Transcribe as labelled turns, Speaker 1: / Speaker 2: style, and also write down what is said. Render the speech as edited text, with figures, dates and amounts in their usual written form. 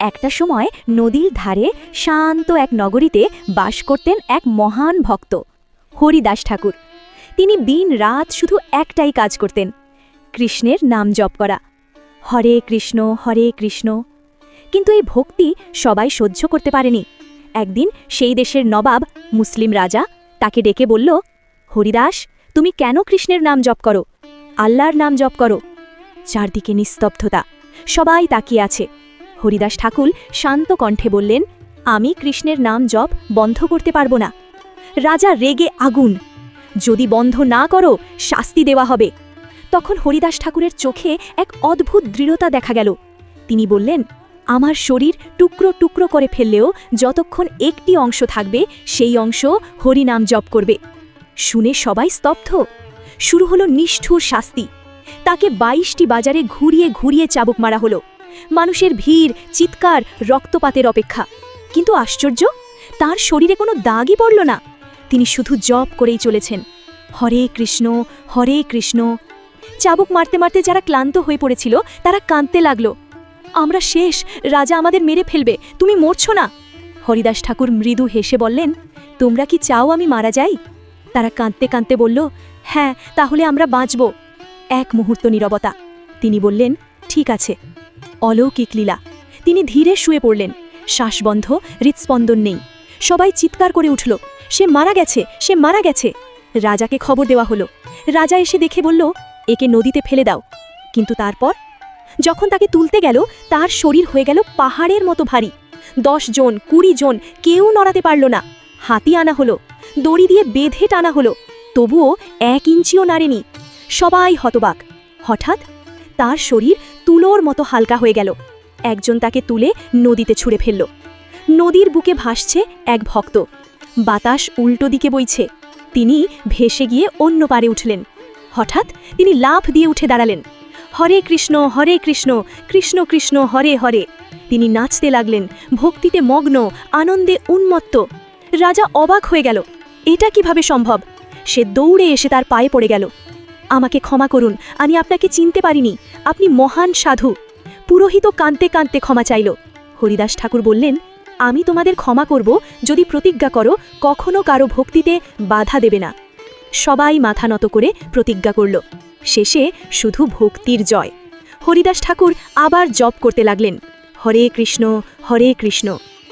Speaker 1: একটা সময় নদীর ধারে শান্ত এক নগরীতে বাস করতেন এক মহান ভক্ত, হরিদাস ঠাকুর। তিনি দিন রাত শুধু একটাই কাজ করতেন, কৃষ্ণের নাম জপ করা, হরে কৃষ্ণ হরে কৃষ্ণ। কিন্তু এই ভক্তি সবাই সহ্য করতে পারেনি। একদিন সেই দেশের নবাব, মুসলিম রাজা, তাকে ডেকে বলল, হরিদাস, তুমি কেন কৃষ্ণের নাম জপ করো? আল্লাহর নাম জপ করো। চারদিকে নিস্তব্ধতা, সবাই তাকিয়ে আছে। হরিদাস ঠাকুর শান্ত কণ্ঠে বললেন, আমি কৃষ্ণের নাম জপ বন্ধ করতে পারবো না। রাজা রেগে আগুন, যদি বন্ধ না করো শাস্তি দেওয়া হবে। তখন হরিদাস ঠাকুরের চোখে এক অদ্ভুত দৃঢ়তা দেখা গেল। তিনি বললেন, আমার শরীর টুকরো টুকরো করে ফেললেও যতক্ষণ একটি অংশ থাকবে সেই অংশ হরিনাম জপ করবে। শুনে সবাই স্তব্ধ। শুরু হলো নিষ্ঠুর শাস্তি। তাকে 22টি বাজারে ঘুরিয়ে ঘুরিয়ে চাবুক মারা হলো। মানুষের ভিড়, চিৎকার, রক্তপাতের অপেক্ষা। কিন্তু আশ্চর্য, তার শরীরে কোনো দাগই পড়ল না। তিনি শুধু জপ করেই চলেছেন, হরে কৃষ্ণ হরে কৃষ্ণ। চাবুক মারতে মারতে যারা ক্লান্ত হয়ে পড়েছিল তারা কাঁদতে লাগলো, আমরা শেষ, রাজা আমাদের মেরে ফেলবে, তুমি মরছ না। হরিদাস ঠাকুর মৃদু হেসে বললেন, তোমরা কি চাও আমি মারা যাই? তারা কাঁদতে কাঁদতে বলল, হ্যাঁ, তাহলে আমরা বাঁচব। এক মুহূর্ত নীরবতা। তিনি বললেন, ঠিক আছে। অলৌকিক লীলা। তিনি ধীরে শুয়ে পড়লেন, শ্বাসবন্ধ, হৃৎস্পন্দন নেই। সবাই চিৎকার করে উঠল, সে মারা গেছে, সে মারা গেছে। রাজাকে খবর দেওয়া হলো। রাজা এসে দেখে বলল, একে নদীতে ফেলে দাও। কিন্তু তারপর যখন তাকে তুলতে গেল, তার শরীর হয়ে গেল পাহাড়ের মতো ভারী। 10 জন 20 জন কেউ নড়াতে পারল না। হাতি আনা হলো, দড়ি দিয়ে বেঁধে টানা হলো, তবুও 1 ইঞ্চিও নাড়েনি। সবাই হতবাক। হঠাৎ তার শরীর তুলোর মতো হালকা হয়ে গেল। একজন তাকে তুলে নদীতে ছুঁড়ে ফেলল। নদীর বুকে ভাসছে এক ভক্ত। বাতাস উল্টো দিকে বইছে। তিনি ভেসে গিয়ে অন্য পারে উঠলেন। হঠাৎ তিনি লাফ দিয়ে উঠে দাঁড়ালেন, হরে কৃষ্ণ কৃষ্ণ কৃষ্ণ হরে হরে। তিনি নাচতে লাগলেন, ভক্তিতে মগ্ন, আনন্দে উন্মত্ত। রাজা অবাক হয়ে গেল, এটা কিভাবে সম্ভব? সে দৌড়ে এসে তার পায়ে পড়ে গেল, আমাকে ক্ষমা করুন, আমি আপনাকে চিনতে পারিনি, আপনি মহান সাধু। পুরোহিত কাঁদতে কাঁদতে ক্ষমা চাইল। হরিদাস ঠাকুর বললেন, আমি তোমাদের ক্ষমা করব যদি প্রতিজ্ঞা করো কখনো কারো ভক্তিতে বাধা দেবে না। সবাই মাথা নত করে প্রতিজ্ঞা করল। শেষে শুধু ভক্তির জয়। হরিদাস ঠাকুর আবার জপ করতে লাগলেন, হরে কৃষ্ণ